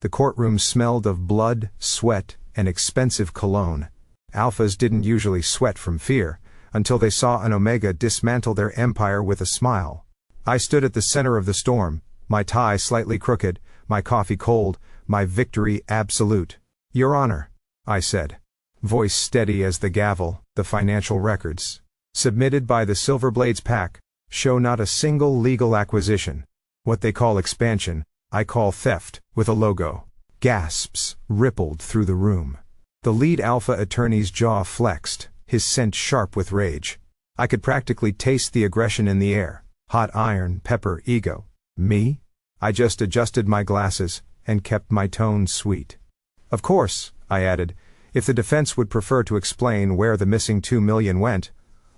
The courtroom smelled of blood, sweat, and expensive cologne. Alphas didn't usually sweat from fear, until they saw an Omega dismantle their empire with a smile. I stood at the center of the storm, my tie slightly crooked, my coffee cold, my victory absolute. "Your Honor," I said. Voice steady as the gavel, "the financial records submitted by the Silverblades Pack show not a single legal acquisition. What they call expansion, I call theft, with a logo." Gasps rippled through the room. The lead alpha attorney's jaw flexed, his scent sharp with rage. I could practically taste the aggression in the air. Hot iron, pepper, ego. Me? I just adjusted my glasses, and kept my tone sweet. "Of course," I added, "if the defense would prefer to explain where the missing $2 million went,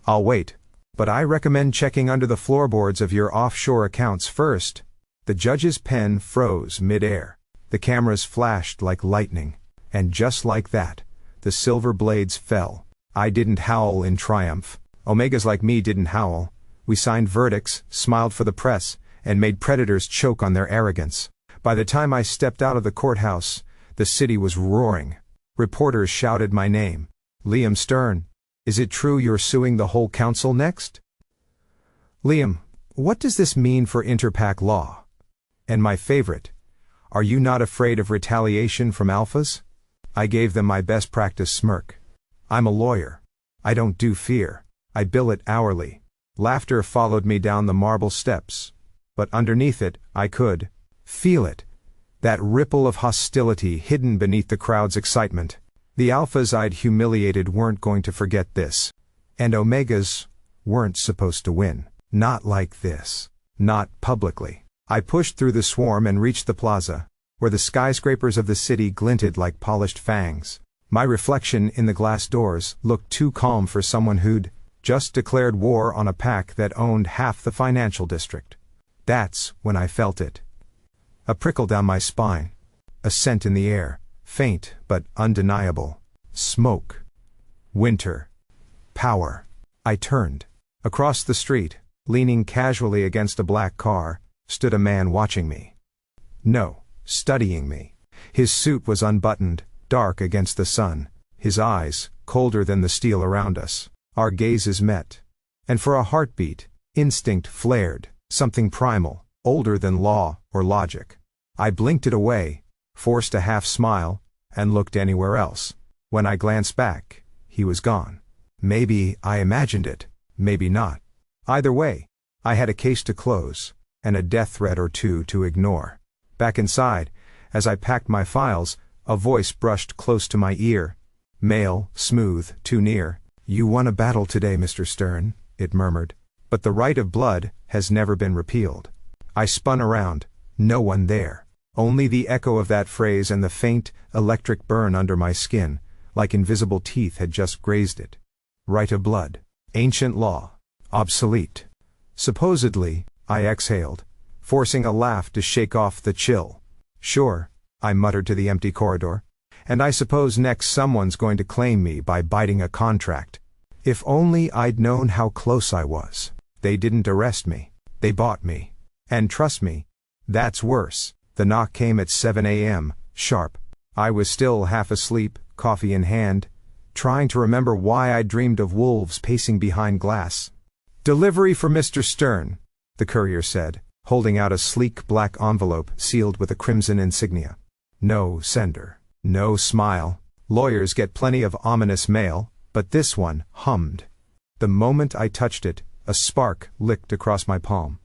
I'll wait. But I recommend checking under the floorboards of your offshore accounts first." The judge's pen froze mid-air. The cameras flashed like lightning. And just like that, the silver blades fell. I didn't howl in triumph. Omegas like me didn't howl. We signed verdicts, smiled for the press, and made predators choke on their arrogance. By the time I stepped out of the courthouse, the city was roaring. Reporters shouted my name. "Liam Stern, is it true you're suing the whole council next?" "Liam, what does this mean for interpack law?" And my favorite, "Are you not afraid of retaliation from alphas?" I gave them my best practice smirk. I'm a lawyer. I don't do fear. I bill it hourly. Laughter followed me down the marble steps. But underneath it, I could feel it. That ripple of hostility hidden beneath the crowd's excitement. The alphas I'd humiliated weren't going to forget this. And Omegas weren't supposed to win. Not like this. Not publicly. I pushed through the swarm and reached the plaza, where the skyscrapers of the city glinted like polished fangs. My reflection in the glass doors looked too calm for someone who'd just declared war on a pack that owned half the financial district. That's when I felt it. A prickle down my spine. A scent in the air, faint but undeniable. Smoke. Winter. Power. I turned. Across the street, leaning casually against a black car, stood a man watching me. No, studying me. His suit was unbuttoned, dark against the sun, his eyes colder than the steel around us. Our gazes met. And for a heartbeat, instinct flared, something primal, older than law or logic. I blinked it away, forced a half smile, and looked anywhere else. When I glanced back, he was gone. Maybe I imagined it, maybe not. Either way, I had a case to close, and a death threat or two to ignore. Back inside, as I packed my files, a voice brushed close to my ear. Male, smooth, too near. "You won a battle today, Mr. Stern," it murmured. "But the right of blood has never been repealed." I spun around. No one there. Only the echo of that phrase and the faint, electric burn under my skin, like invisible teeth had just grazed it. Right of blood. Ancient law. Obsolete. Supposedly, I exhaled, forcing a laugh to shake off the chill. "Sure," I muttered to the empty corridor. "And I suppose next someone's going to claim me by biting a contract. If only I'd known how close I was. They didn't arrest me. They bought me. And trust me, that's worse." The knock came at 7 a.m., sharp. I was still half asleep, coffee in hand, trying to remember why I dreamed of wolves pacing behind glass. "Delivery for Mr. Stern," the courier said, holding out a sleek black envelope sealed with a crimson insignia. No sender. No smile. Lawyers get plenty of ominous mail, but this one hummed. The moment I touched it, a spark licked across my palm.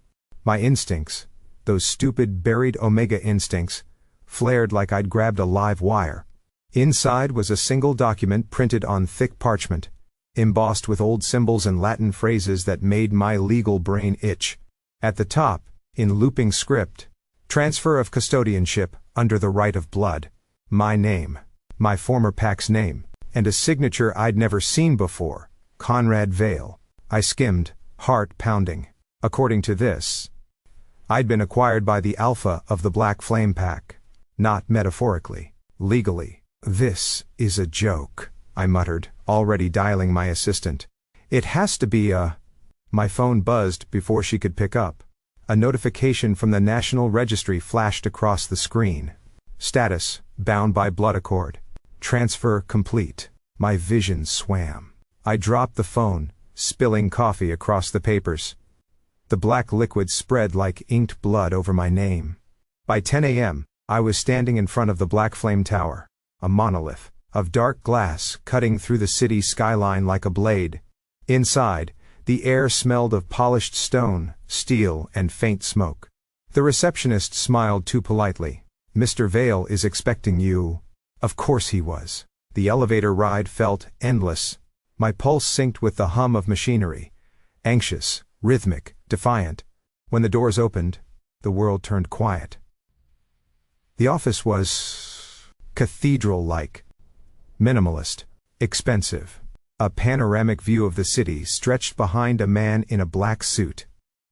My instincts, those stupid buried Omega instincts, flared like I'd grabbed a live wire. Inside was a single document printed on thick parchment, embossed with old symbols and Latin phrases that made my legal brain itch. At the top, in looping script, "Transfer of custodianship under the right of blood." My name. My former pack's name. And a signature I'd never seen before. Conrad Vail. I skimmed, heart pounding. According to this, I'd been acquired by the Alpha of the Black Flame Pack. Not metaphorically. Legally. "This is a joke," I muttered, already dialing my assistant. "It has to be a..." My phone buzzed before she could pick up. A notification from the National Registry flashed across the screen. Status, bound by blood accord. Transfer complete. My vision swam. I dropped the phone, spilling coffee across the papers. The black liquid spread like inked blood over my name. By 10 a.m., I was standing in front of the Black Flame Tower, a monolith of dark glass cutting through the city skyline like a blade. Inside, the air smelled of polished stone, steel, and faint smoke. The receptionist smiled too politely. "Mr. Vail is expecting you." Of course he was. The elevator ride felt endless. My pulse synced with the hum of machinery. Anxious, rhythmic, defiant. When the doors opened, the world turned quiet. The office was cathedral-like. Minimalist. Expensive. A panoramic view of the city stretched behind a man in a black suit.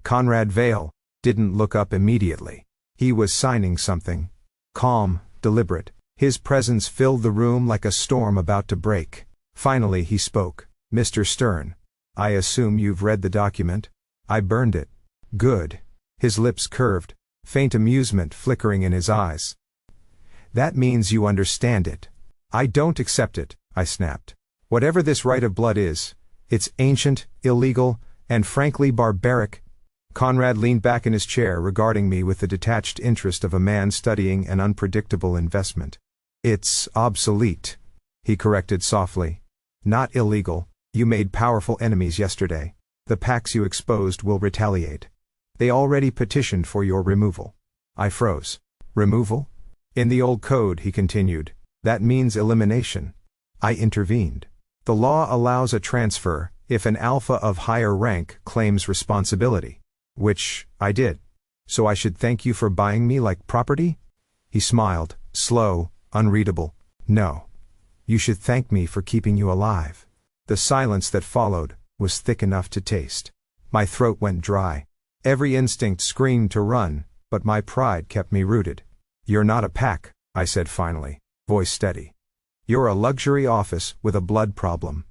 Conrad Vail didn't look up immediately. He was signing something. Calm, deliberate. His presence filled the room like a storm about to break. Finally he spoke. "Mr. Stern, I assume you've read the document?" "I burned it." "Good." His lips curved, faint amusement flickering in his eyes. "That means you understand it." "I don't accept it," I snapped. "Whatever this right of blood is, it's ancient, illegal, and frankly barbaric." Conrad leaned back in his chair, regarding me with the detached interest of a man studying an unpredictable investment. "It's obsolete," he corrected softly. "Not illegal. You made powerful enemies yesterday. The packs you exposed will retaliate. They already petitioned for your removal." I froze. "Removal?" "In the old code," he continued, "that means elimination." I intervened. "The law allows a transfer if an alpha of higher rank claims responsibility." "Which I did. So I should thank you for buying me like property?" He smiled, slow, unreadable. "No. You should thank me for keeping you alive." The silence that followed was thick enough to taste. My throat went dry. Every instinct screamed to run, but my pride kept me rooted. "You're not a pack," I said finally, voice steady. "You're a luxury office with a blood problem."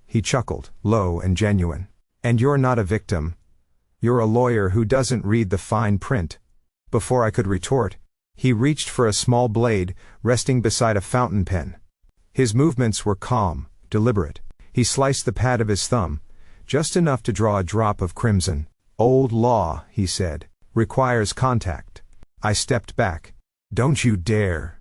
He chuckled, low and genuine. "And you're not a victim. You're a lawyer who doesn't read the fine print." Before I could retort, he reached for a small blade, resting beside a fountain pen. His movements were calm, deliberate. He sliced the pad of his thumb, just enough to draw a drop of crimson. "Old law," he said, "requires contact." I stepped back. "Don't you dare."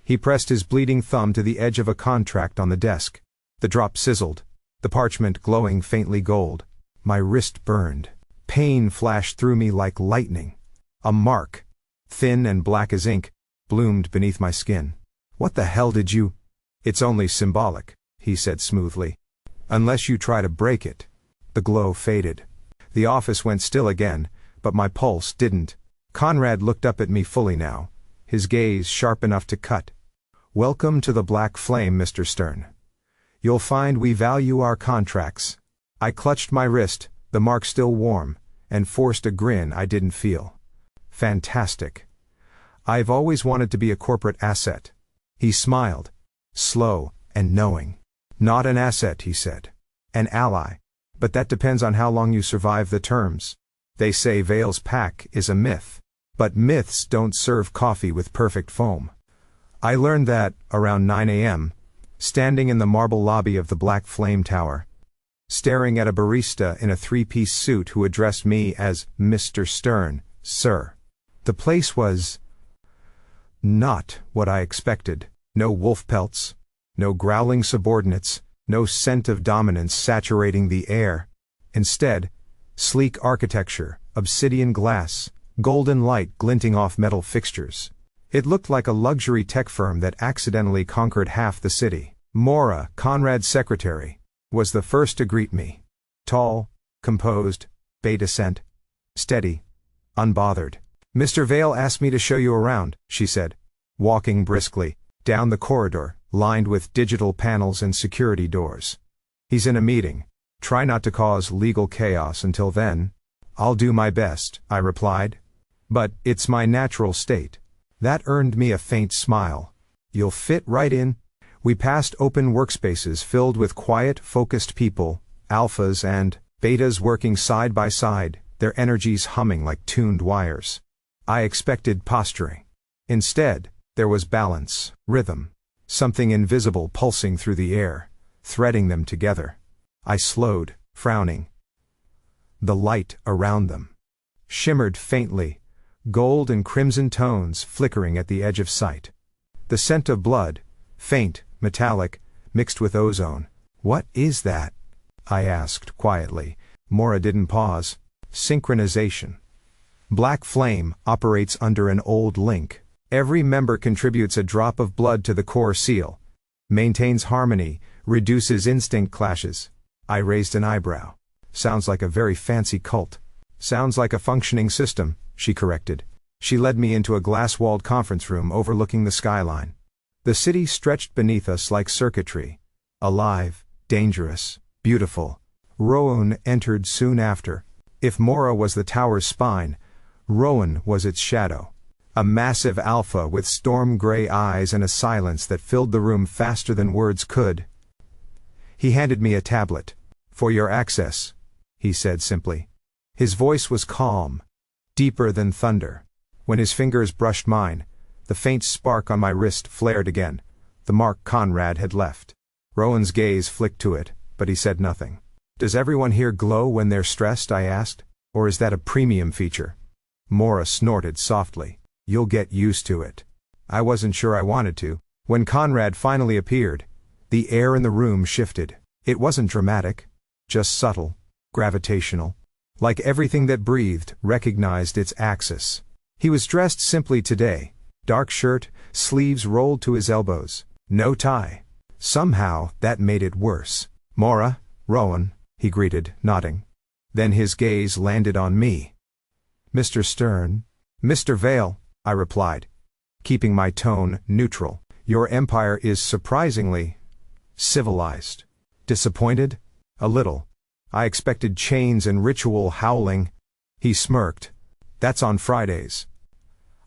He pressed his bleeding thumb to the edge of a contract on the desk. The drop sizzled, the parchment glowing faintly gold. My wrist burned. Pain flashed through me like lightning. A mark, thin and black as ink, bloomed beneath my skin. "What the hell did you—" "It's only symbolic," he said smoothly. "Unless you try to break it." The glow faded. The office went still again, but my pulse didn't. Conrad looked up at me fully now, his gaze sharp enough to cut. "Welcome to the Black Flame, Mr. Stern. You'll find we value our contracts." I clutched my wrist, the mark still warm, and forced a grin I didn't feel. "Fantastic. I've always wanted to be a corporate asset." He smiled, slow and knowing. "Not an asset," he said. "An ally. But that depends on how long you survive the terms. They say Vail's pack is a myth. But myths don't serve coffee with perfect foam." I learned that, around 9 a.m., standing in the marble lobby of the Black Flame Tower, staring at a barista in a three-piece suit who addressed me as Mr. Stern, "Sir." The place was not what I expected. No wolf pelts, no growling subordinates, no scent of dominance saturating the air. Instead, sleek architecture, obsidian glass, golden light glinting off metal fixtures. It looked like a luxury tech firm that accidentally conquered half the city. Mora, Conrad's secretary, was the first to greet me. Tall, composed, beta scent, steady, unbothered. "Mr. Vail asked me to show you around," she said, walking briskly down the corridor, lined with digital panels and security doors. "He's in a meeting. Try not to cause legal chaos until then." "I'll do my best," I replied. "But it's my natural state." That earned me a faint smile. "You'll fit right in." We passed open workspaces filled with quiet, focused people, alphas and betas working side by side, their energies humming like tuned wires. I expected posturing. Instead, There was balance, rhythm, something invisible pulsing through the air, threading them together. I slowed, frowning. The light around them shimmered faintly, gold and crimson tones flickering at the edge of sight. The scent of blood, faint, metallic, mixed with ozone. "What is that?" I asked quietly. Mora didn't pause. "Synchronization. Black Flame operates under an old link. Every member contributes a drop of blood to the core seal. Maintains harmony, reduces instinct clashes." I raised an eyebrow. "Sounds like a very fancy cult." "Sounds like a functioning system," she corrected. She led me into a glass-walled conference room overlooking the skyline. The city stretched beneath us like circuitry. Alive, dangerous, beautiful. Rowan entered soon after. If Mora was the tower's spine, Rowan was its shadow. A massive alpha with storm-gray eyes and a silence that filled the room faster than words could. He handed me a tablet. "For your access," he said simply. His voice was calm, deeper than thunder. When his fingers brushed mine, the faint spark on my wrist flared again. The mark Conrad had left. Rowan's gaze flicked to it, but he said nothing. "Does everyone here glow when they're stressed?" I asked. "Or is that a premium feature?" Mora snorted softly. "You'll get used to it." I wasn't sure I wanted to. When Conrad finally appeared, the air in the room shifted. It wasn't dramatic, just subtle, gravitational. Like everything that breathed, recognized its axis. He was dressed simply today. Dark shirt, sleeves rolled to his elbows. No tie. Somehow, that made it worse. "Mora, Rowan," he greeted, nodding. Then his gaze landed on me. "Mr. Stern." "Mr. Vail," I replied, keeping my tone neutral. "Your empire is surprisingly civilized." "Disappointed?" "A little. I expected chains and ritual howling." He smirked. "That's on Fridays."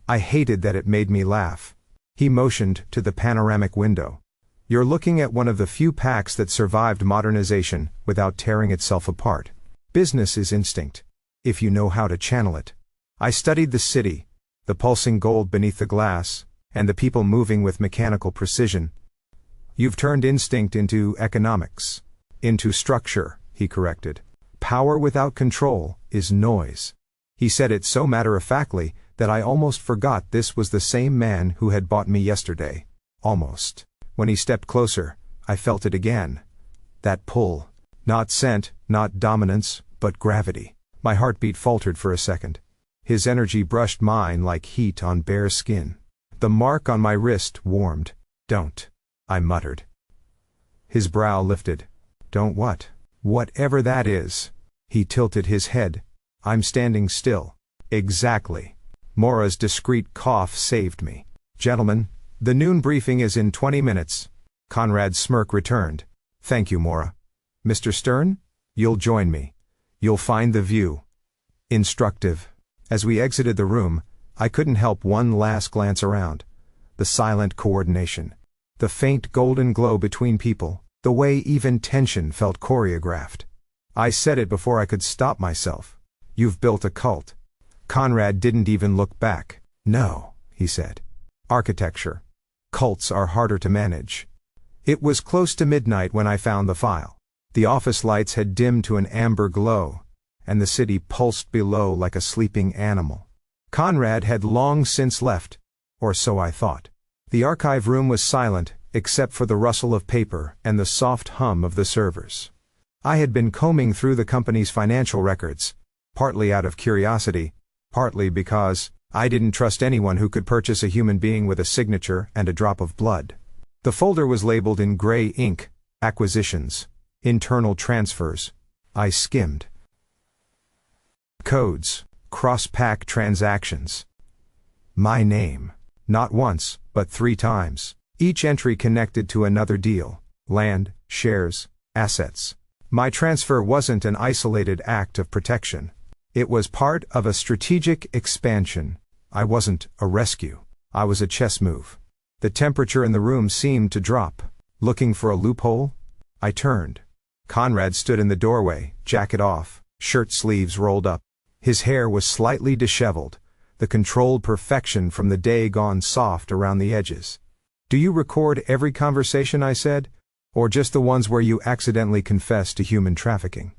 I hated that it made me laugh. He motioned to the panoramic window. "You're looking at one of the few packs that survived modernization without tearing itself apart. Business is instinct, if you know how to channel it." I studied the city, the pulsing gold beneath the glass, and the people moving with mechanical precision. "You've turned instinct into economics. Into structure," he corrected. "Power without control is noise." He said it so matter-of-factly that I almost forgot this was the same man who had bought me yesterday. Almost. When he stepped closer, I felt it again. That pull. Not scent, not dominance, but gravity. My heartbeat faltered for a second. His energy brushed mine like heat on bare skin. The mark on my wrist warmed. "Don't," I muttered. His brow lifted. "Don't what?" "Whatever that is." He tilted his head. "I'm standing still." "Exactly." Mora's discreet cough saved me. "Gentlemen, the noon briefing is in 20 minutes. Conrad's smirk returned. "Thank you, Mora. Mr. Stern? You'll join me. You'll find the view instructive." As we exited the room, I couldn't help one last glance around. The silent coordination. The faint golden glow between people. The way even tension felt choreographed. I said it before I could stop myself. "You've built a cult." Conrad didn't even look back. "No," he said. "Architecture. Cults are harder to manage." It was close to midnight when I found the file. The office lights had dimmed to an amber glow, and the city pulsed below like a sleeping animal. Conrad had long since left, or so I thought. The archive room was silent, except for the rustle of paper and the soft hum of the servers. I had been combing through the company's financial records, partly out of curiosity, partly because I didn't trust anyone who could purchase a human being with a signature and a drop of blood. The folder was labeled in gray ink, "Acquisitions, Internal Transfers." I skimmed. Codes, cross-pack transactions. My name. Not once, but 3 times. Each entry connected to another deal. Land, shares, assets. My transfer wasn't an isolated act of protection. It was part of a strategic expansion. I wasn't a rescue. I was a chess move. The temperature in the room seemed to drop. Looking for a loophole? I turned. Conrad stood in the doorway, jacket off, shirt sleeves rolled up. His hair was slightly disheveled, the controlled perfection from the day gone soft around the edges. Do you record every conversation, I said? Or just the ones where you accidentally confess to human trafficking?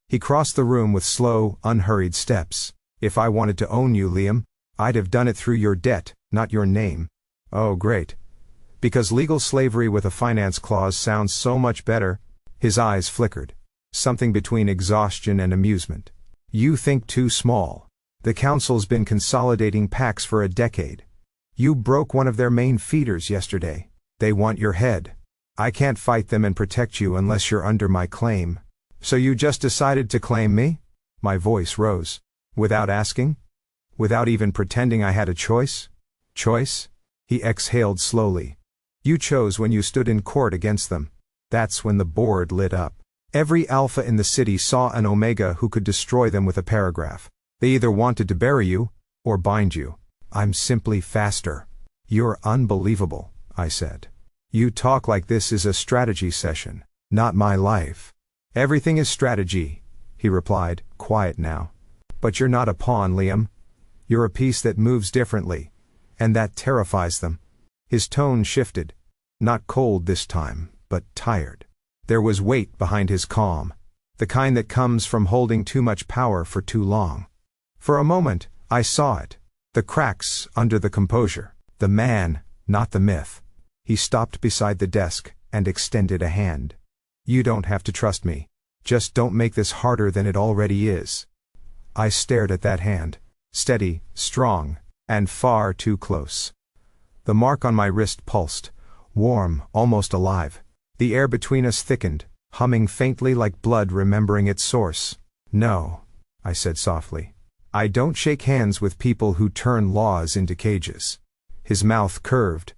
He crossed the room with slow, unhurried steps. If I wanted to own you, Liam, I'd have done it through your debt, not your name. Oh, great. Because legal slavery with a finance clause sounds so much better. His eyes flickered. Something between exhaustion and amusement. You think too small. The council's been consolidating PACs for a decade. You broke one of their main feeders yesterday. They want your head. I can't fight them and protect you unless you're under my claim. So you just decided to claim me? My voice rose. Without asking? Without even pretending I had a choice? Choice? He exhaled slowly. You chose when you stood in court against them. That's when the board lit up. Every alpha in the city saw an omega who could destroy them with a paragraph. They either wanted to bury you, or bind you. I'm simply faster. You're unbelievable, I said. You talk like this is a strategy session, not my life. Everything is strategy, he replied, quiet now. But you're not a pawn, Liam. You're a piece that moves differently. And that terrifies them. His tone shifted. Not cold this time, but tired. There was weight behind his calm. The kind that comes from holding too much power for too long. For a moment, I saw it. The cracks under the composure. The man, not the myth. He stopped beside the desk and extended a hand. You don't have to trust me. Just don't make this harder than it already is. I stared at that hand. Steady, strong, and far too close. The mark on my wrist pulsed. Warm, almost alive. The air between us thickened, humming faintly like blood remembering its source. No, I said softly. I don't shake hands with people who turn laws into cages. His mouth curved.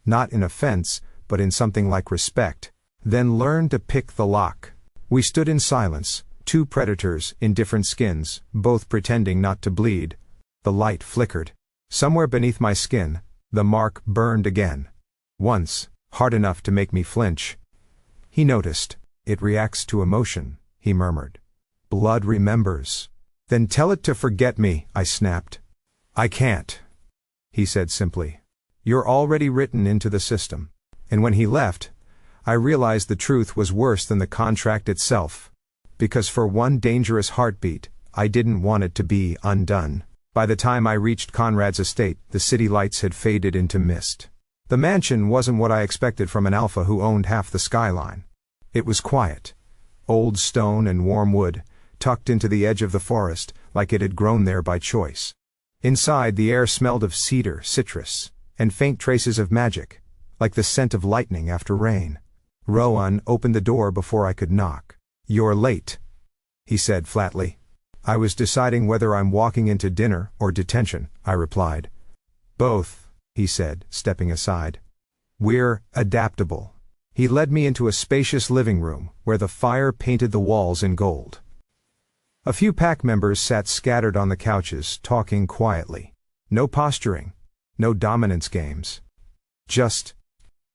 Not in offense, but in something like respect. Then learn to pick the lock. We stood in silence, two predators in different skins, both pretending not to bleed. The light flickered. Somewhere beneath my skin, the mark burned again. Once, hard enough to make me flinch. He noticed. It reacts to emotion, he murmured. Blood remembers. Then tell it to forget me, I snapped. I can't, he said simply. You're already written into the system. And when he left, I realized the truth was worse than the contract itself. Because for one dangerous heartbeat, I didn't want it to be undone. By the time I reached Conrad's estate, the city lights had faded into mist. The mansion wasn't what I expected from an alpha who owned half the skyline. It was quiet. Old stone and warm wood, tucked into the edge of the forest, like it had grown there by choice. Inside, the air smelled of cedar, citrus, and faint traces of magic, like the scent of lightning after rain. Rowan opened the door before I could knock. You're late, he said flatly. I was deciding whether I'm walking into dinner or detention, I replied. Both, he said, stepping aside. We're adaptable. He led me into a spacious living room, where the fire painted the walls in gold. A few pack members sat scattered on the couches, talking quietly. No posturing. No dominance games. Just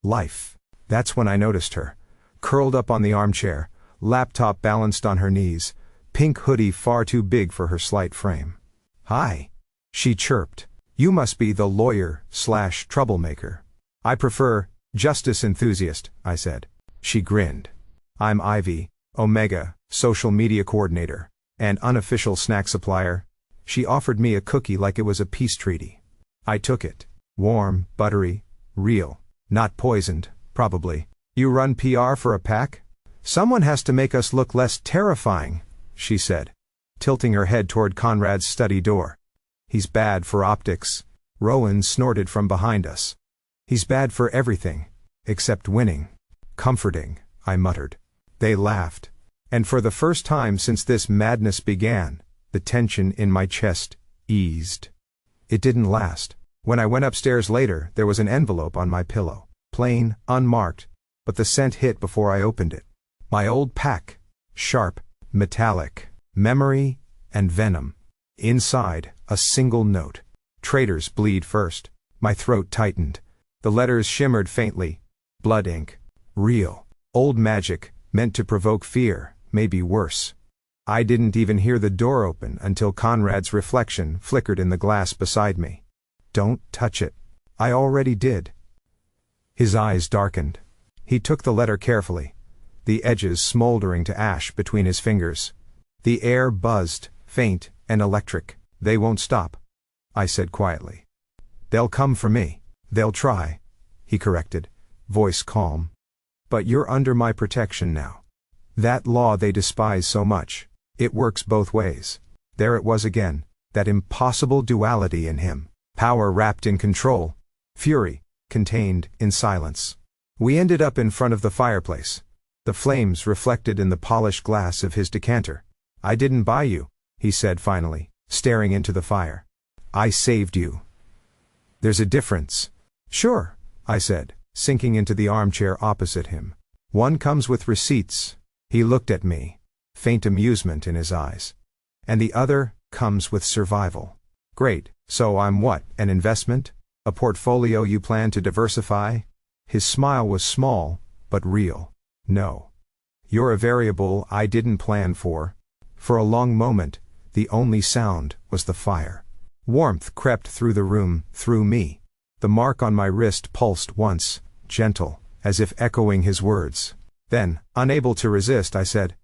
life. That's when I noticed her. Curled up on the armchair, laptop balanced on her knees, pink hoodie far too big for her slight frame. Hi, she chirped. You must be the lawyer/troublemaker. I prefer justice enthusiast, I said. She grinned. I'm Ivy, Omega, social media coordinator, and unofficial snack supplier. She offered me a cookie like it was a peace treaty. I took it. Warm, buttery, real. Not poisoned, probably. You run PR for a pack? Someone has to make us look less terrifying, she said, tilting her head toward Conrad's study door. He's bad for optics. Rowan snorted from behind us. He's bad for everything, except winning. Comforting, I muttered. They laughed. And for the first time since this madness began, the tension in my chest eased. It didn't last. When I went upstairs later, there was an envelope on my pillow. Plain, unmarked, but the scent hit before I opened it. My old pack. Sharp, metallic, memory, and venom. Inside, a single note. Traitors bleed first. My throat tightened. The letters shimmered faintly. Blood ink. Real. Old magic, meant to provoke fear, maybe worse. I didn't even hear the door open until Conrad's reflection flickered in the glass beside me. Don't touch it. I already did. His eyes darkened. He took the letter carefully, the edges smoldering to ash between his fingers. The air buzzed, faint and electric. They won't stop, I said quietly. They'll come for me. They'll try, he corrected, voice calm. But you're under my protection now. That law they despise so much, it works both ways. There it was again, that impossible duality in him. Power wrapped in control. Fury, contained in silence. We ended up in front of the fireplace. The flames reflected in the polished glass of his decanter. I didn't buy you, he said finally, staring into the fire. I saved you. There's a difference. Sure, I said, sinking into the armchair opposite him. One comes with receipts. He looked at me, faint amusement in his eyes. And the other comes with survival. Great, so I'm what, an investment? A portfolio you plan to diversify? His smile was small, but real. No. You're a variable I didn't plan for. For a long moment, the only sound was the fire. Warmth crept through the room, through me. The mark on my wrist pulsed once, gentle, as if echoing his words. Then, unable to resist, I said,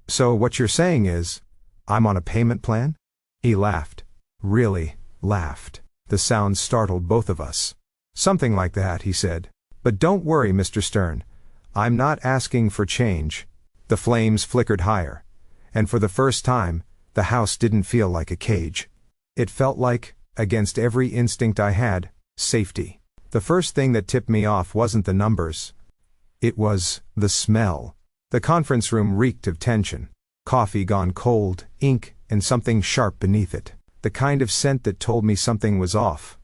So what you're saying is, I'm on a payment plan? He laughed. Really, laughed. The sound startled both of us. Something like that, he said. But don't worry, Mr. Stern. I'm not asking for change. The flames flickered higher. And for the first time, the house didn't feel like a cage. It felt like, against every instinct I had, safety. The first thing that tipped me off wasn't the numbers. It was the smell. The conference room reeked of tension. Coffee gone cold, ink, and something sharp beneath it. The kind of scent that told me something was off,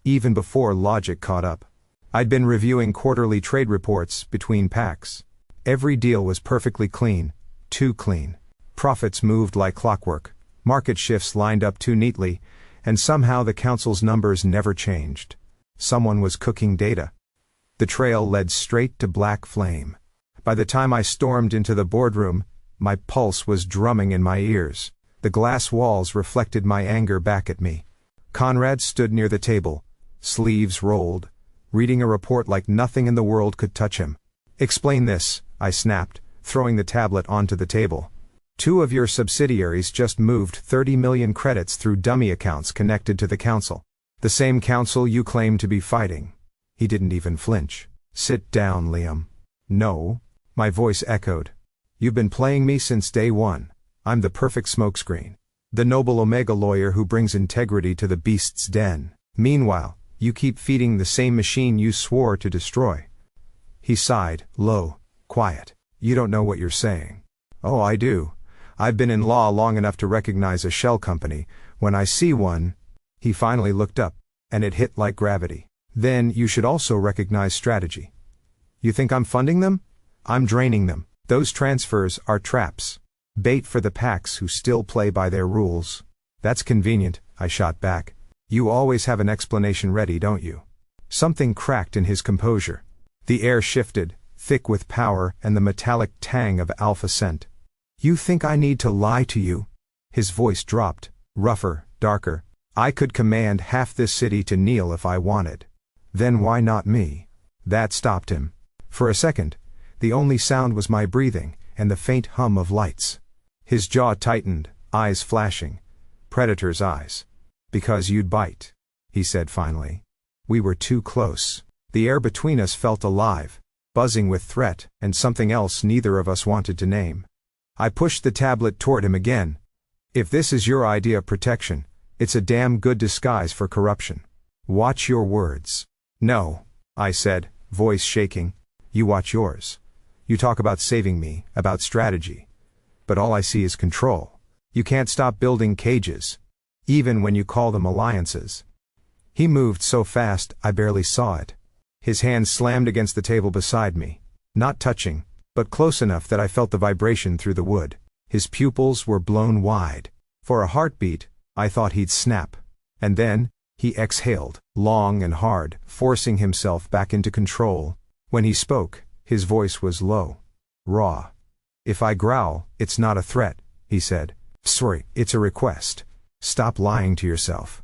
even before logic caught up. I'd been reviewing quarterly trade reports between packs. Every deal was perfectly clean, too clean. Profits moved like clockwork. Market shifts lined up too neatly, and somehow the council's numbers never changed. Someone was cooking data. The trail led straight to black flame. By the time I stormed into the boardroom, my pulse was drumming in my ears. The glass walls reflected my anger back at me. Conrad stood near the table, sleeves rolled, reading a report like nothing in the world could touch him. Explain this, I snapped, throwing the tablet onto the table. 2 of your subsidiaries just moved 30 million credits through dummy accounts connected to the council. The same council you claim to be fighting. He didn't even flinch. Sit down, Liam. No. My voice echoed. You've been playing me since day one. I'm the perfect smokescreen. The noble Omega lawyer who brings integrity to the beast's den. Meanwhile, you keep feeding the same machine you swore to destroy. He sighed, low, quiet. You don't know what you're saying. Oh, I do. I've been in law long enough to recognize a shell company. When I see one, he finally looked up, and it hit like gravity. Then you should also recognize strategy. You think I'm funding them? I'm draining them. Those transfers are traps. Bait for the packs who still play by their rules. That's convenient, I shot back. You always have an explanation ready, don't you? Something cracked in his composure. The air shifted, thick with power and the metallic tang of alpha scent. You think I need to lie to you? His voice dropped, rougher, darker. I could command half this city to kneel if I wanted. Then why not me? That stopped him. For a second, the only sound was my breathing and the faint hum of lights. His jaw tightened, eyes flashing. Predator's eyes. Because you'd bite, he said finally. We were too close. The air between us felt alive, buzzing with threat and something else neither of us wanted to name. I pushed the tablet toward him again. If this is your idea of protection, it's a damn good disguise for corruption. Watch your words. No, I said, voice shaking. You watch yours. You talk about saving me, about strategy. But all I see is control. You can't stop building cages, even when you call them alliances. He moved so fast I barely saw it. His hand slammed against the table beside me, not touching, but close enough that I felt the vibration through the wood. His pupils were blown wide. For a heartbeat, I thought he'd snap. And then, he exhaled, long and hard, forcing himself back into control. When he spoke, his voice was low, raw. If I growl, it's not a threat, he said. Sorry, it's a request. Stop lying to yourself.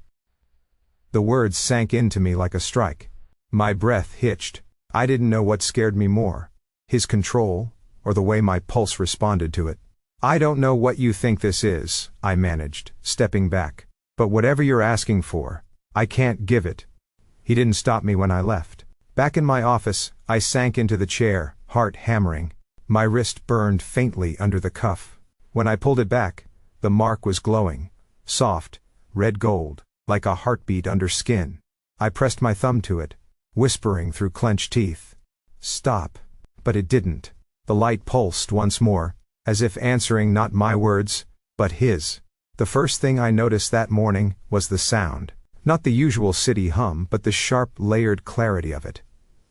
The words sank into me like a strike. My breath hitched. I didn't know what scared me more. His control, or the way my pulse responded to it. I don't know what you think this is, I managed, stepping back. But whatever you're asking for, I can't give it. He didn't stop me when I left. Back in my office, I sank into the chair, heart hammering. My wrist burned faintly under the cuff. When I pulled it back, the mark was glowing. Soft, red gold, like a heartbeat under skin. I pressed my thumb to it, whispering through clenched teeth. Stop. But it didn't. The light pulsed once more, as if answering not my words, but his. The first thing I noticed that morning was the sound. Not the usual city hum, but the sharp, layered clarity of it.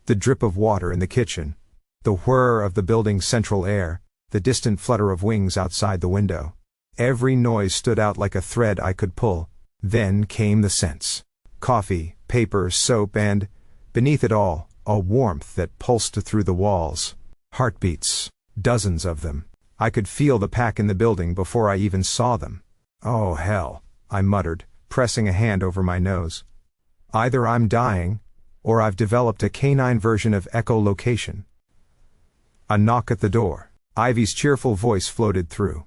The drip of water in the kitchen. The whir of the building's central air, the distant flutter of wings outside the window. Every noise stood out like a thread I could pull. Then came the scents. Coffee, paper, soap, and, beneath it all, a warmth that pulsed through the walls. Heartbeats. Dozens of them. I could feel the pack in the building before I even saw them. Oh hell, I muttered, pressing a hand over my nose. Either I'm dying, or I've developed a canine version of echolocation. A knock at the door. Ivy's cheerful voice floated through.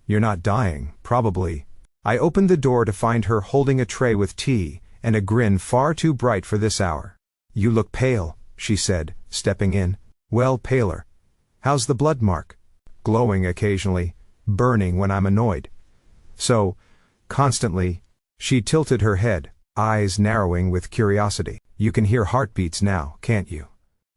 You're not dying, probably. I opened the door to find her holding a tray with tea, and a grin far too bright for this hour. You look pale, she said, stepping in. Well, paler. How's the blood mark? Glowing occasionally, burning when I'm annoyed. So, constantly. She tilted her head, eyes narrowing with curiosity. You can hear heartbeats now, can't you?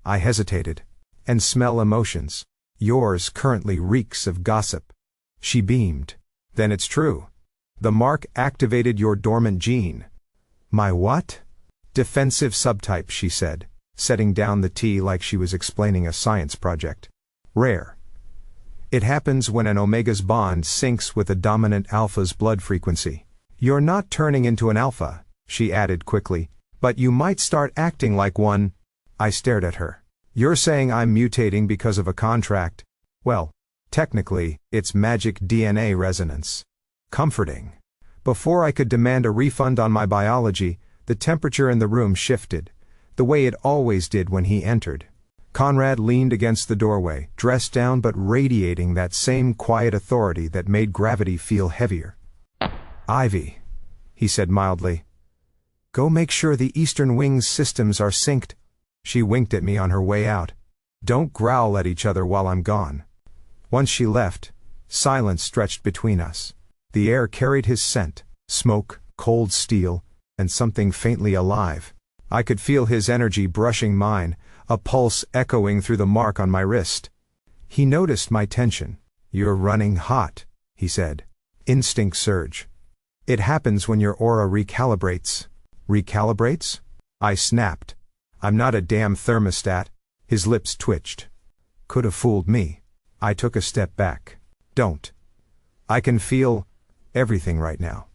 I hesitated. And smell emotions. Yours currently reeks of gossip. She beamed. Then it's true. The mark activated your dormant gene. My what? Defensive subtype, she said, setting down the tea like she was explaining a science project. Rare. It happens when an omega's bond syncs with a dominant alpha's blood frequency. You're not turning into an alpha, she added quickly, but you might start acting like one. I stared at her. You're saying I'm mutating because of a contract? Well, technically, it's magic DNA resonance. Comforting. Before I could demand a refund on my biology, the temperature in the room shifted, the way it always did when he entered. Conrad leaned against the doorway, dressed down but radiating that same quiet authority that made gravity feel heavier. Ivy, he said mildly. Go make sure the Eastern Wing's systems are synced. She winked at me on her way out. Don't growl at each other while I'm gone. Once she left, silence stretched between us. The air carried his scent, smoke, cold steel, and something faintly alive. I could feel his energy brushing mine, a pulse echoing through the mark on my wrist. He noticed my tension. You're running hot, he said. Instinct surge. It happens when your aura recalibrates. Recalibrates? I snapped. I'm not a damn thermostat. His lips twitched. Could have fooled me. I took a step back. Don't. I can feel everything right now.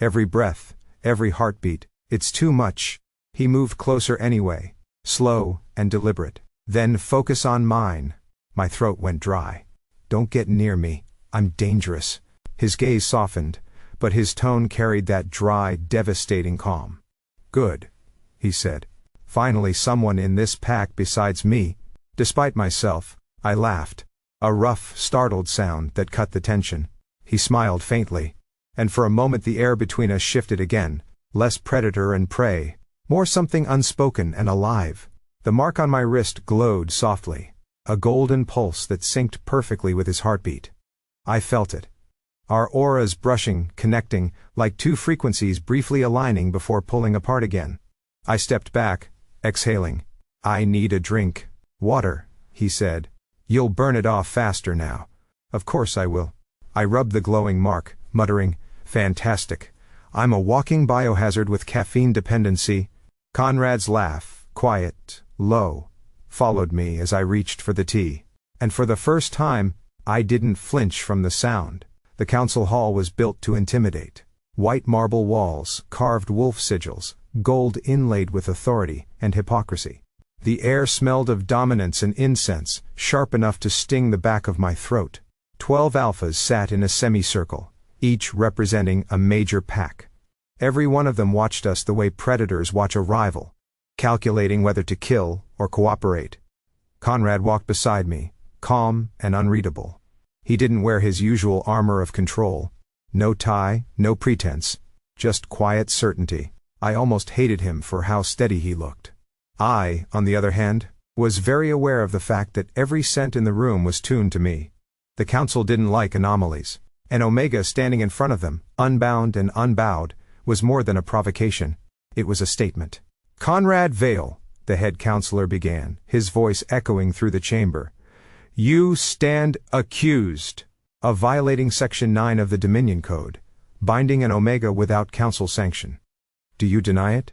Every breath, every heartbeat. It's too much. He moved closer anyway, slow and deliberate. Then focus on mine. My throat went dry. Don't get near me. I'm dangerous. His gaze softened, but his tone carried that dry, devastating calm. Good, he said. Finally someone in this pack besides me. Despite myself, I laughed. A rough, startled sound that cut the tension. He smiled faintly. And for a moment the air between us shifted again. Less predator and prey. More something unspoken and alive. The mark on my wrist glowed softly. A golden pulse that synced perfectly with his heartbeat. I felt it. Our auras brushing, connecting, like two frequencies briefly aligning before pulling apart again. I stepped back, exhaling. I need a drink. Water, he said. You'll burn it off faster now. Of course I will. I rubbed the glowing mark, muttering, fantastic. I'm a walking biohazard with caffeine dependency. Conrad's laugh, quiet, low, followed me as I reached for the tea. And for the first time, I didn't flinch from the sound. The council hall was built to intimidate. White marble walls, carved wolf sigils, gold inlaid with authority and hypocrisy. The air smelled of dominance and incense, sharp enough to sting the back of my throat. 12 alphas sat in a semicircle, each representing a major pack. Every one of them watched us the way predators watch a rival, calculating whether to kill or cooperate. Conrad walked beside me, calm and unreadable. He didn't wear his usual armor of control. No tie, no pretense, just quiet certainty. I almost hated him for how steady he looked. I, on the other hand, was very aware of the fact that every scent in the room was tuned to me. The council didn't like anomalies. And Omega standing in front of them, unbound and unbowed, was more than a provocation. It was a statement. "Conrad Vail," the head counselor began, his voice echoing through the chamber. "You stand accused of violating Section 9 of the Dominion Code, binding an Omega without council sanction. Do you deny it?"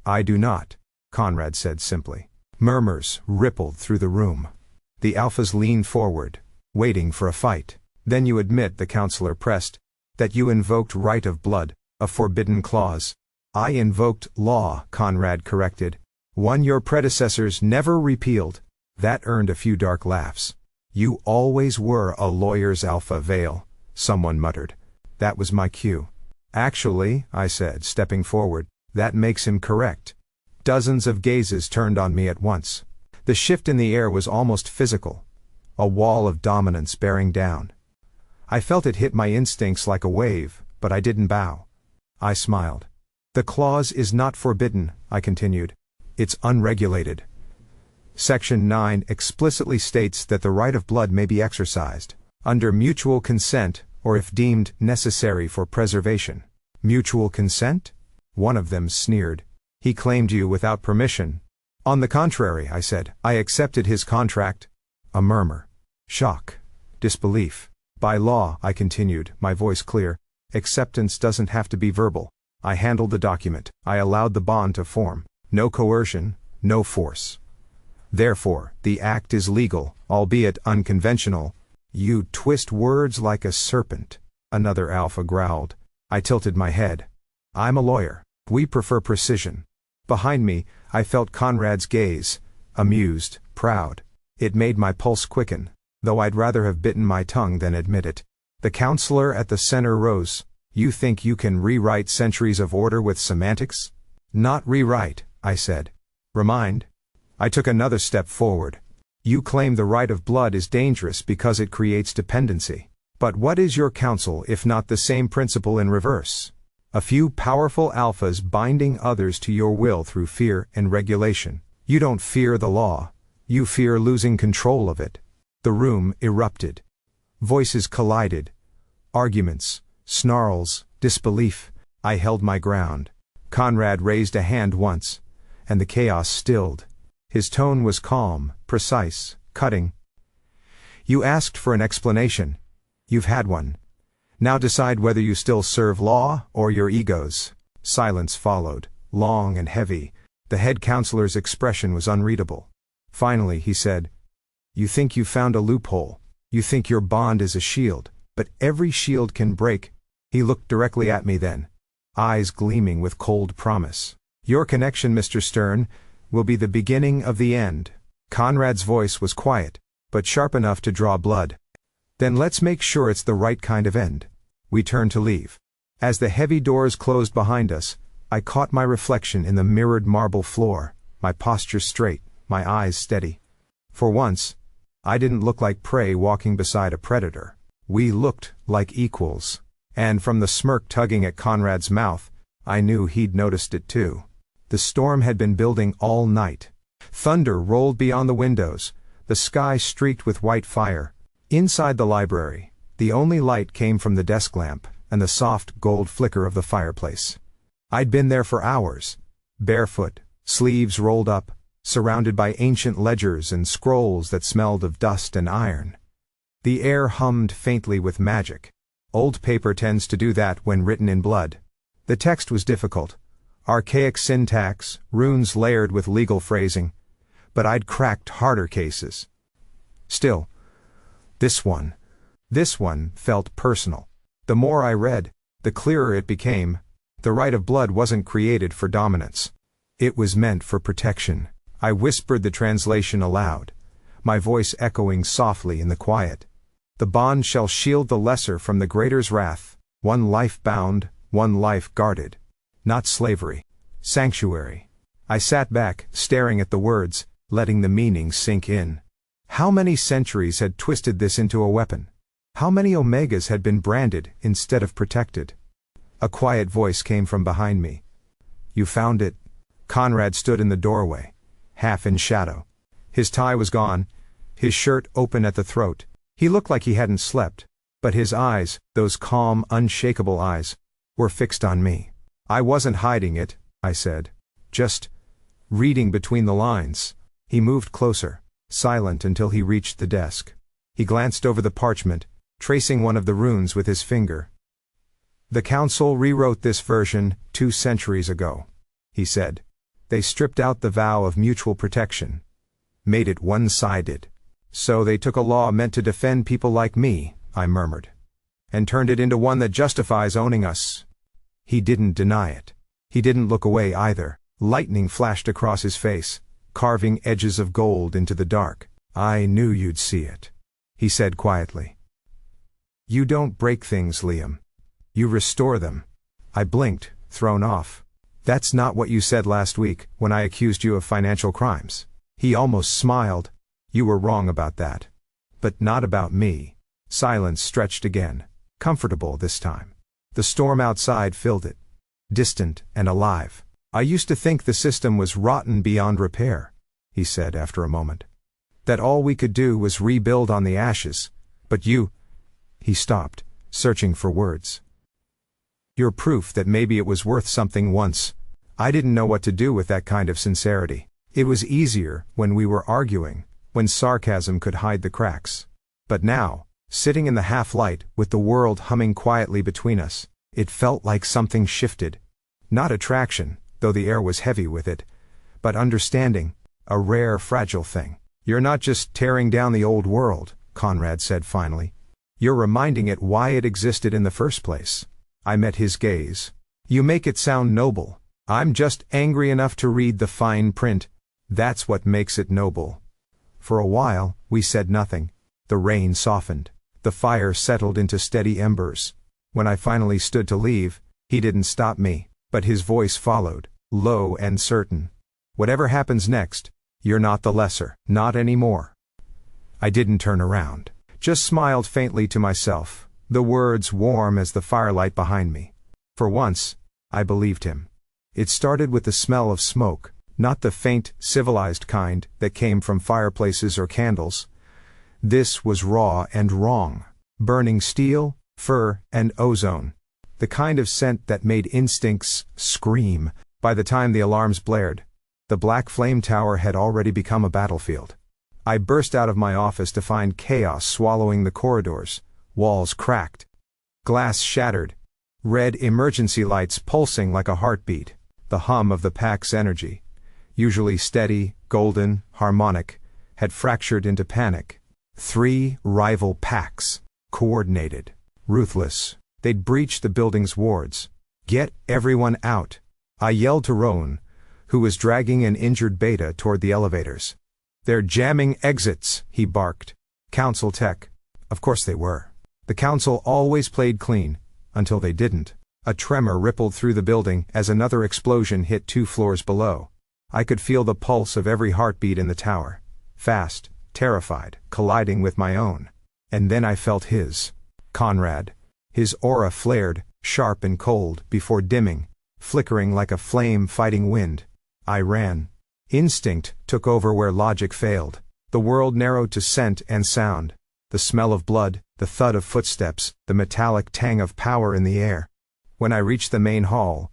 "I do not," Conrad said simply. Murmurs rippled through the room. The alphas leaned forward, waiting for a fight. "Then you admit," the counselor pressed, "that you invoked right of blood, a forbidden clause." "I invoked law," Conrad corrected. "One your predecessors never repealed." That earned a few dark laughs. "You always were a lawyer's alpha, Vail," someone muttered. That was my cue. "Actually," I said, stepping forward, "that makes him correct." Dozens of gazes turned on me at once. The shift in the air was almost physical. A wall of dominance bearing down. I felt it hit my instincts like a wave, but I didn't bow. I smiled. "The clause is not forbidden," I continued. "It's unregulated. Section 9 explicitly states that the right of blood may be exercised under mutual consent or if deemed necessary for preservation." "Mutual consent?" One of them sneered. "He claimed you without permission." "On the contrary," I said, "I accepted his contract." A murmur. Shock. Disbelief. "By law," I continued, my voice clear, "acceptance doesn't have to be verbal. I handled the document. I allowed the bond to form. No coercion, no force. Therefore, the act is legal, albeit unconventional." "You twist words like a serpent," another alpha growled. I tilted my head. "I'm a lawyer. We prefer precision." Behind me, I felt Conrad's gaze, amused, proud. It made my pulse quicken, though I'd rather have bitten my tongue than admit it. The counselor at the center rose. "You think you can rewrite centuries of order with semantics?" "Not rewrite," I said. "Remind." I took another step forward. "You claim the right of blood is dangerous because it creates dependency. But what is your counsel if not the same principle in reverse? A few powerful alphas binding others to your will through fear and regulation. You don't fear the law. You fear losing control of it." The room erupted. Voices collided. Arguments, snarls, disbelief. I held my ground. Conrad raised a hand once, and the chaos stilled. His tone was calm, precise, cutting. "You asked for an explanation. You've had one. Now decide whether you still serve law or your egos." Silence followed, long and heavy. The head counselor's expression was unreadable. Finally, he said, "You think you found a loophole. You think your bond is a shield, but every shield can break." He looked directly at me then, eyes gleaming with cold promise. "Your connection, Mr. Stern, will be the beginning of the end." Conrad's voice was quiet, but sharp enough to draw blood. "Then let's make sure it's the right kind of end." We turned to leave. As the heavy doors closed behind us, I caught my reflection in the mirrored marble floor, my posture straight, my eyes steady. For once, I didn't look like prey walking beside a predator. We looked like equals. And from the smirk tugging at Conrad's mouth, I knew he'd noticed it too. The storm had been building all night. Thunder rolled beyond the windows, the sky streaked with white fire. Inside the library, the only light came from the desk lamp and the soft gold flicker of the fireplace. I'd been there for hours, barefoot, sleeves rolled up, surrounded by ancient ledgers and scrolls that smelled of dust and iron. The air hummed faintly with magic. Old paper tends to do that when written in blood. The text was difficult. Archaic syntax, runes layered with legal phrasing. But I'd cracked harder cases. Still, this one felt personal. The more I read, the clearer it became. The right of blood wasn't created for dominance. It was meant for protection. I whispered the translation aloud, my voice echoing softly in the quiet. The bond shall shield the lesser from the greater's wrath, one life bound, one life guarded. Not slavery. Sanctuary. I sat back, staring at the words, letting the meaning sink in. How many centuries had twisted this into a weapon? How many omegas had been branded instead of protected? A quiet voice came from behind me. You found it. Conrad stood in the doorway, half in shadow. His tie was gone, his shirt open at the throat. He looked like he hadn't slept, but his eyes, those calm, unshakable eyes, were fixed on me. I wasn't hiding it, I said. Just reading between the lines. He moved closer, silent until he reached the desk. He glanced over the parchment, tracing one of the runes with his finger. The council rewrote this version 2 centuries ago, he said. They stripped out the vow of mutual protection, made it one-sided. So they took a law meant to defend people like me, I murmured, and turned it into one that justifies owning us. He didn't deny it. He didn't look away either. Lightning flashed across his face, carving edges of gold into the dark. I knew you'd see it, he said quietly. You don't break things, Liam. You restore them. I blinked, thrown off. That's not what you said last week, when I accused you of financial crimes. He almost smiled. You were wrong about that. But not about me. Silence stretched again, comfortable this time. The storm outside filled it, distant and alive. I used to think the system was rotten beyond repair, he said after a moment. That all we could do was rebuild on the ashes. But you... He stopped, searching for words. You're proof that maybe it was worth something once. I didn't know what to do with that kind of sincerity. It was easier when we were arguing, when sarcasm could hide the cracks. But now, sitting in the half-light, with the world humming quietly between us, it felt like something shifted. Not attraction, though the air was heavy with it, but understanding, a rare, fragile thing. You're not just tearing down the old world, Conrad said finally. You're reminding it why it existed in the first place. I met his gaze. You make it sound noble. I'm just angry enough to read the fine print. That's what makes it noble. For a while, we said nothing. The rain softened. The fire settled into steady embers. When I finally stood to leave, he didn't stop me, but his voice followed, low and certain. Whatever happens next, you're not the lesser, not anymore. I didn't turn around, just smiled faintly to myself, the words warm as the firelight behind me. For once, I believed him. It started with the smell of smoke, not the faint, civilized kind that came from fireplaces or candles. This was raw and wrong. Burning steel, fur, and ozone. The kind of scent that made instincts scream. By the time the alarms blared, the black flame tower had already become a battlefield. I burst out of my office to find chaos swallowing the corridors, walls cracked, glass shattered, red emergency lights pulsing like a heartbeat. The hum of the pack's energy, usually steady, golden, harmonic, had fractured into panic. 3 rival packs, coordinated, ruthless. They'd breached the building's wards. Get everyone out. I yelled to Roan, who was dragging an injured Beta toward the elevators. They're jamming exits, he barked. Council tech. Of course they were. The council always played clean, until they didn't. A tremor rippled through the building as another explosion hit 2 floors below. I could feel the pulse of every heartbeat in the tower. Fast, terrified, colliding with my own. And then I felt his. Conrad. His aura flared, sharp and cold, before dimming, flickering like a flame fighting wind. I ran. Instinct took over where logic failed. The world narrowed to scent and sound. The smell of blood, the thud of footsteps, the metallic tang of power in the air. When I reached the main hall,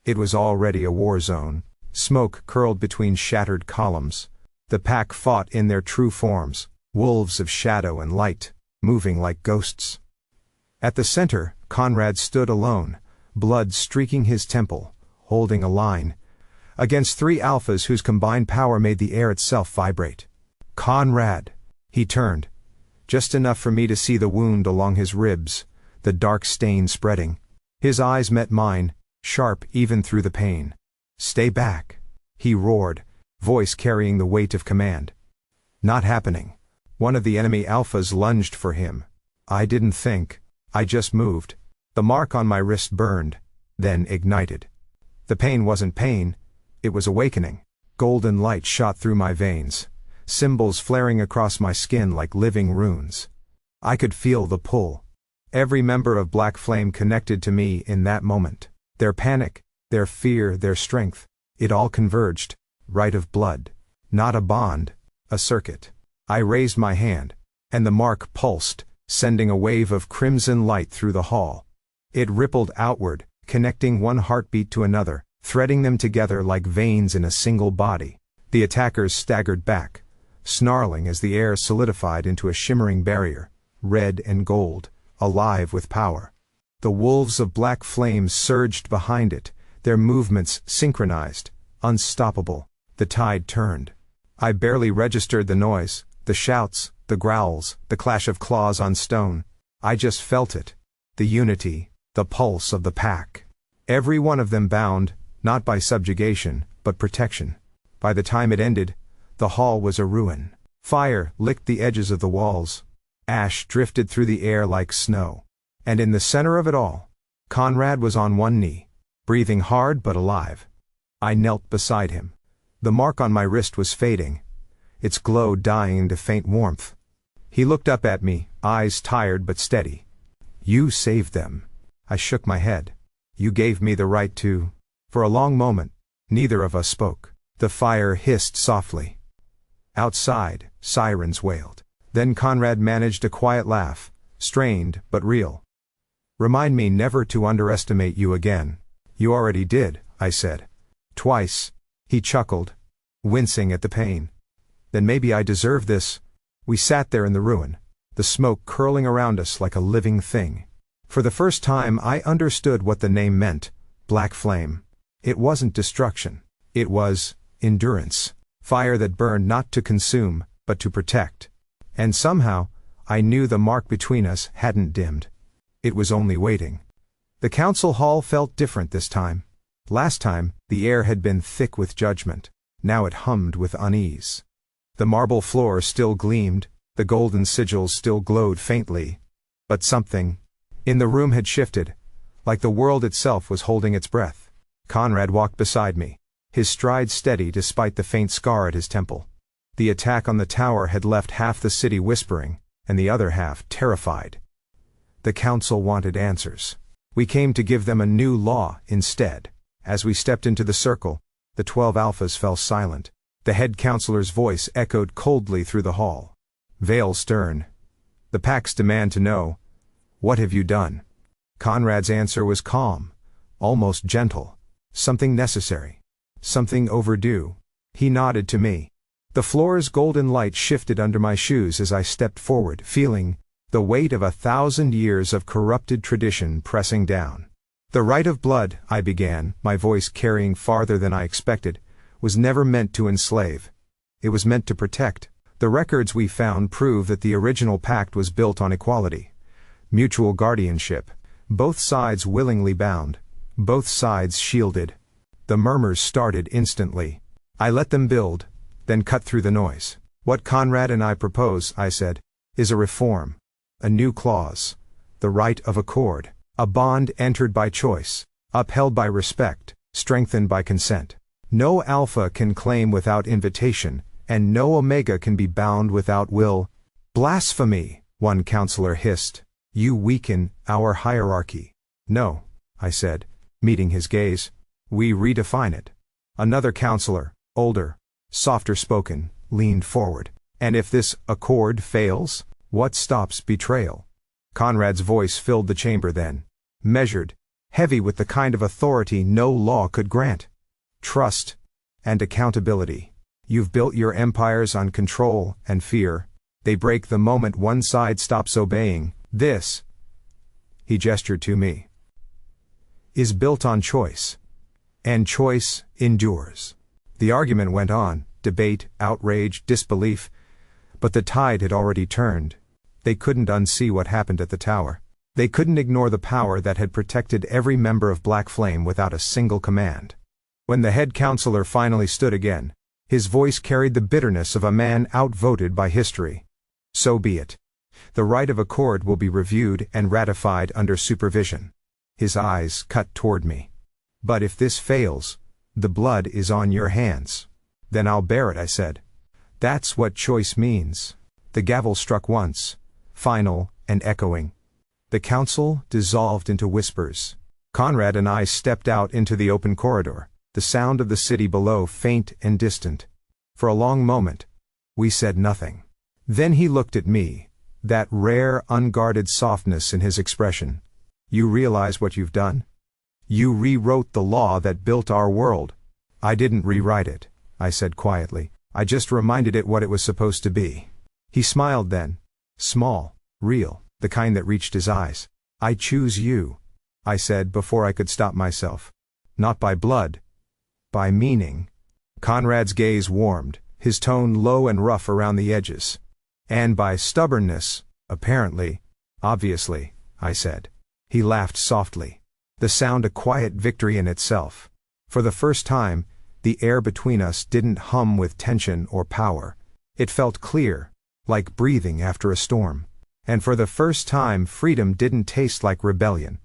it was already a war zone. Smoke curled between shattered columns. The pack fought in their true forms, wolves of shadow and light, moving like ghosts. At the center, Conrad stood alone, blood streaking his temple, holding a line, against 3 alphas whose combined power made the air itself vibrate. Conrad! He turned, just enough for me to see the wound along his ribs, the dark stain spreading. His eyes met mine, sharp even through the pain. Stay back, he roared, voice carrying the weight of command. Not happening. One of the enemy alphas lunged for him. I didn't think. I just moved. The mark on my wrist burned, then ignited. The pain wasn't pain, it was awakening. Golden light shot through my veins, symbols flaring across my skin like living runes. I could feel the pull. Every member of Black Flame connected to me in that moment. Their panic, their fear, their strength, it all converged. Rite of blood. Not a bond, a circuit. I raised my hand, and the mark pulsed, sending a wave of crimson light through the hall. It rippled outward, connecting one heartbeat to another, threading them together like veins in a single body. The attackers staggered back, snarling as the air solidified into a shimmering barrier, red and gold, alive with power. The wolves of Black Flame surged behind it, their movements synchronized, unstoppable. The tide turned. I barely registered the noise, the shouts, the growls, the clash of claws on stone. I just felt it. The unity, the pulse of the pack. Every one of them bound, not by subjugation, but protection. By the time it ended, the hall was a ruin. Fire licked the edges of the walls. Ash drifted through the air like snow. And in the center of it all, Conrad was on one knee, breathing hard but alive. I knelt beside him. The mark on my wrist was fading, its glow dying into faint warmth. He looked up at me, eyes tired but steady. You saved them. I shook my head. You gave me the right to. For a long moment, neither of us spoke. The fire hissed softly. Outside, sirens wailed. Then Conrad managed a quiet laugh, strained but real. Remind me never to underestimate you again. You already did, I said. Twice. He chuckled, wincing at the pain. Then maybe I deserve this. We sat there in the ruin, the smoke curling around us like a living thing. For the first time I understood what the name meant, Black Flame. It wasn't destruction. It was endurance. Fire that burned not to consume, but to protect. And somehow, I knew the mark between us hadn't dimmed. It was only waiting. The council hall felt different this time. Last time, the air had been thick with judgment. Now it hummed with unease. The marble floor still gleamed, the golden sigils still glowed faintly. But something in the room had shifted, like the world itself was holding its breath. Conrad walked beside me, his stride steady despite the faint scar at his temple. The attack on the tower had left half the city whispering, and the other half terrified. The council wanted answers. We came to give them a new law instead. As we stepped into the circle, the 12 alphas fell silent. The head counselor's voice echoed coldly through the hall. Vail stern. The pack's demand to know, what have you done? Conrad's answer was calm, almost gentle. Something necessary. Something overdue. He nodded to me. The floor's golden light shifted under my shoes as I stepped forward, feeling the weight of 1,000 years of corrupted tradition pressing down. The rite of blood, I began, my voice carrying farther than I expected, was never meant to enslave. It was meant to protect. The records we found prove that the original pact was built on equality. Mutual guardianship. Both sides willingly bound. Both sides shielded. The murmurs started instantly. I let them build, then cut through the noise. What Conrad and I propose, I said, is a reform. A new clause. The right of accord. A bond entered by choice, upheld by respect, strengthened by consent. No alpha can claim without invitation, and no omega can be bound without will. Blasphemy, one counselor hissed. You weaken our hierarchy. No, I said, meeting his gaze. We redefine it. Another counselor, older, softer spoken, leaned forward. And if this accord fails, what stops betrayal? Conrad's voice filled the chamber then. Measured, heavy with the kind of authority no law could grant. Trust and accountability. You've built your empires on control and fear. They break the moment one side stops obeying. This, he gestured to me, is built on choice. And choice endures. The argument went on, debate, outrage, disbelief. But the tide had already turned. They couldn't unsee what happened at the tower. They couldn't ignore the power that had protected every member of Black Flame without a single command. When the head counselor finally stood again, his voice carried the bitterness of a man outvoted by history. So be it. The right of accord will be reviewed and ratified under supervision. His eyes cut toward me. But if this fails, the blood is on your hands. Then I'll bear it, I said. That's what choice means. The gavel struck once, final and echoing. The council dissolved into whispers. Conrad and I stepped out into the open corridor, the sound of the city below faint and distant. For a long moment, we said nothing. Then he looked at me, that rare, unguarded softness in his expression. You realize what you've done? You rewrote the law that built our world. I didn't rewrite it, I said quietly. I just reminded it what it was supposed to be. He smiled then. Small, real, the kind that reached his eyes. I choose you, I said before I could stop myself. Not by blood. By meaning. Conrad's gaze warmed, his tone low and rough around the edges. And by stubbornness, apparently, obviously, I said. He laughed softly. The sound a quiet victory in itself. For the first time, the air between us didn't hum with tension or power. It felt clear, like breathing after a storm. And for the first time, freedom didn't taste like rebellion.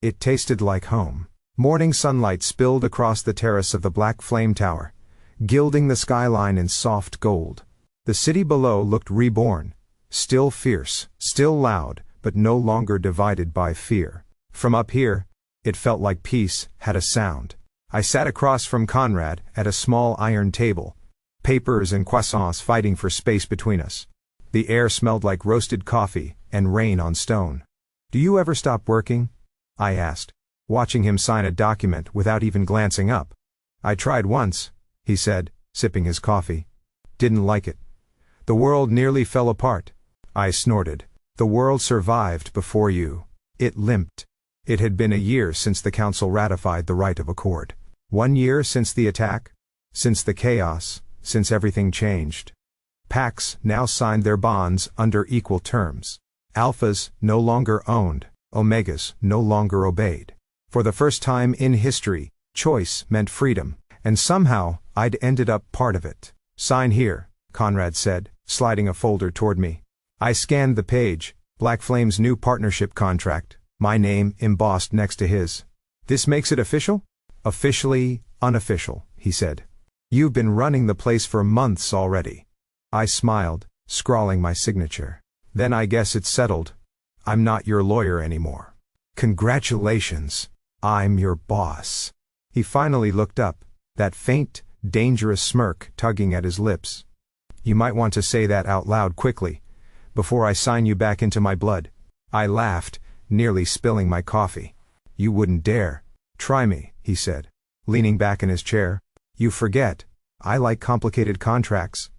It tasted like home. Morning sunlight spilled across the terrace of the black flame tower, gilding the skyline in soft gold. The city below looked reborn, still fierce, still loud, but no longer divided by fear. From up here, it felt like peace had a sound. I sat across from Conrad at a small iron table, papers and croissants fighting for space between us. The air smelled like roasted coffee and rain on stone. Do you ever stop working? I asked, watching him sign a document without even glancing up. I tried once, he said, sipping his coffee. Didn't like it. The world nearly fell apart. I snorted. The world survived before you. It limped. It had been a year since the council ratified the right of accord. 1 year since the attack, since the chaos, since everything changed. Packs now signed their bonds under equal terms. Alphas no longer owned, omegas no longer obeyed. For the first time in history, choice meant freedom, and somehow I'd ended up part of it. Sign here, Conrad said, sliding a folder toward me. I scanned the page, Black Flame's new partnership contract, my name embossed next to his. This makes it official? Officially unofficial, he said. You've been running the place for months already. I smiled, scrawling my signature. Then I guess it's settled. I'm not your lawyer anymore. Congratulations. I'm your boss. He finally looked up, that faint, dangerous smirk tugging at his lips. You might want to say that out loud quickly, before I sign you back into my blood. I laughed, nearly spilling my coffee. You wouldn't dare. Try me, he said, leaning back in his chair. You forget. I like complicated contracts.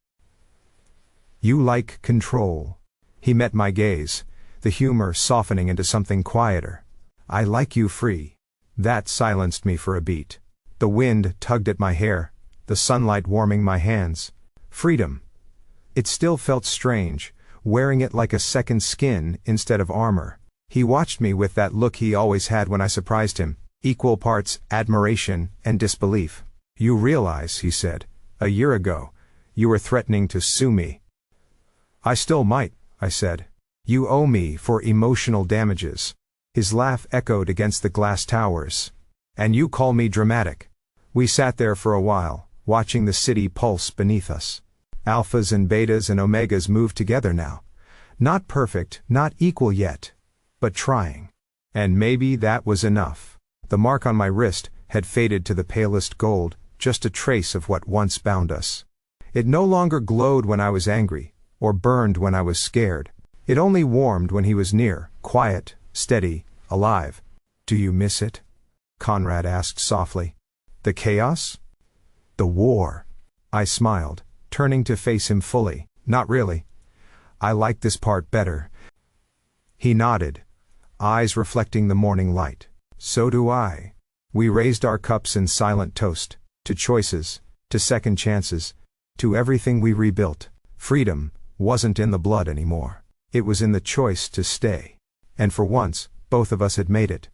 You like control. He met my gaze, the humor softening into something quieter. I like you free. That silenced me for a beat. The wind tugged at my hair, the sunlight warming my hands. Freedom. It still felt strange, wearing it like a second skin instead of armor. He watched me with that look he always had when I surprised him, equal parts admiration and disbelief. You realize, he said, a year ago, you were threatening to sue me. I still might, I said. You owe me for emotional damages. His laugh echoed against the glass towers. And you call me dramatic. We sat there for a while, watching the city pulse beneath us. Alphas and betas and omegas moved together now. Not perfect, not equal yet, but trying. And maybe that was enough. The mark on my wrist had faded to the palest gold, just a trace of what once bound us. It no longer glowed when I was angry, or burned when I was scared. It only warmed when he was near, quiet, steady, alive. Do you miss it? Conrad asked softly. The chaos? The war. I smiled, turning to face him fully. Not really. I like this part better. He nodded, eyes reflecting the morning light. So do I. We raised our cups in silent toast, to choices, to second chances, to everything we rebuilt. Freedom wasn't in the blood anymore. It was in the choice to stay. And for once, both of us had made it.